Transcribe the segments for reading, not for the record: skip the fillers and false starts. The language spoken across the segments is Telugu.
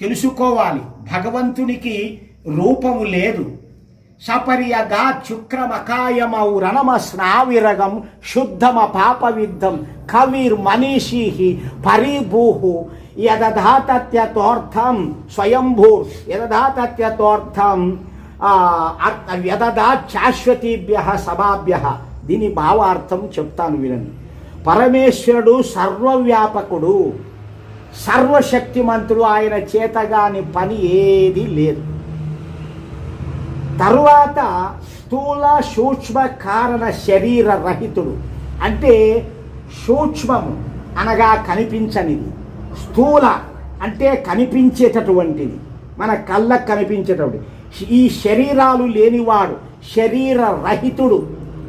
తెలుసుకోవాలి. భగవంతునికి రూపము లేదు. సపర్యగా శుక్రమకాయమౌ రణమ స్నావిరగం శుద్ధమ పాపవిద్ధం కవిర్ మనీషీ పరిభూహు యదధాతత్యతోర్థం స్వయంభూర్ యదధాతత్యతోర్థం యదదా శాశ్వతీభ్య సభాభ్య. దీని భావార్థం చెప్తాను వినండి. పరమేశ్వరుడు సర్వవ్యాపకుడు, సర్వశక్తిమంతుడు. ఆయన చేతగాని పని ఏది లేదు. తరువాత స్థూల సూక్ష్మ కారణ శరీర రహితుడు. అంటే సూక్ష్మము అనగా కనిపించనిది, స్థూల అంటే కనిపించేటటువంటిది, మన కళ్ళకు కనిపించేటటువంటి. ఈ శరీరాలు లేనివాడు, శరీర రహితుడు.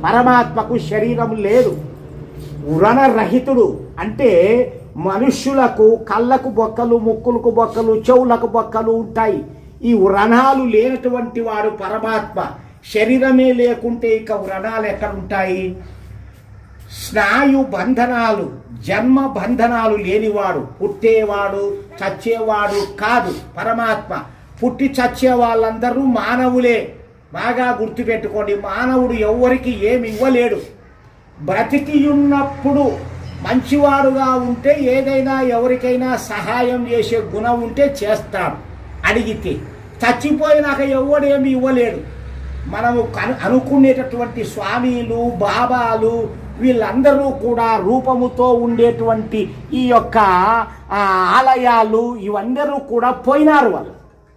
పరమాత్మకు శరీరం లేదు. వ్రణరహితుడు అంటే మనుష్యులకు కళ్ళకు బొక్కలు, ముక్కులకు బొక్కలు, చెవులకు బొక్కలు ఉంటాయి. ఈ వ్రణాలు లేనటువంటి వాడు పరమాత్మ. శరీరమే లేకుంటే ఇక వ్రణాలు ఎక్కడుంటాయి? స్నాయు బంధనాలు, జన్మ బంధనాలు లేనివాడు, పుట్టేవాడు చచ్చేవాడు కాదు పరమాత్మ. పుట్టి చచ్చే వాళ్ళందరూ మానవులే. బాగా గుర్తుపెట్టుకోండి. మానవుడు ఎవ్వరికి ఏమి ఇవ్వలేడు. బ్రతికి ఉన్నప్పుడు మంచివాడుగా ఉంటే ఏదైనా ఎవరికైనా సహాయం చేసే గుణం ఉంటే చేస్తాడు అడిగితే. చచ్చిపోయినాక ఎవడేమి ఇవ్వలేడు. మనము అనుకునేటటువంటి స్వామీలు, బాబాలు వీళ్ళందరూ కూడా రూపముతో ఉండేటువంటి ఈ యొక్క ఆలయాలు ఇవందరూ కూడా పోయినారు.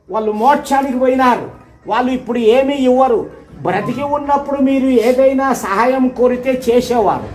వాళ్ళు మోక్షానికి పోయినారు. వాళ్ళు ఇప్పుడు ఏమీ ఇవ్వరు. బ్రతికి ఉన్నప్పుడు మీరు ఏదైనా సహాయం కోరితే చేసేవారు.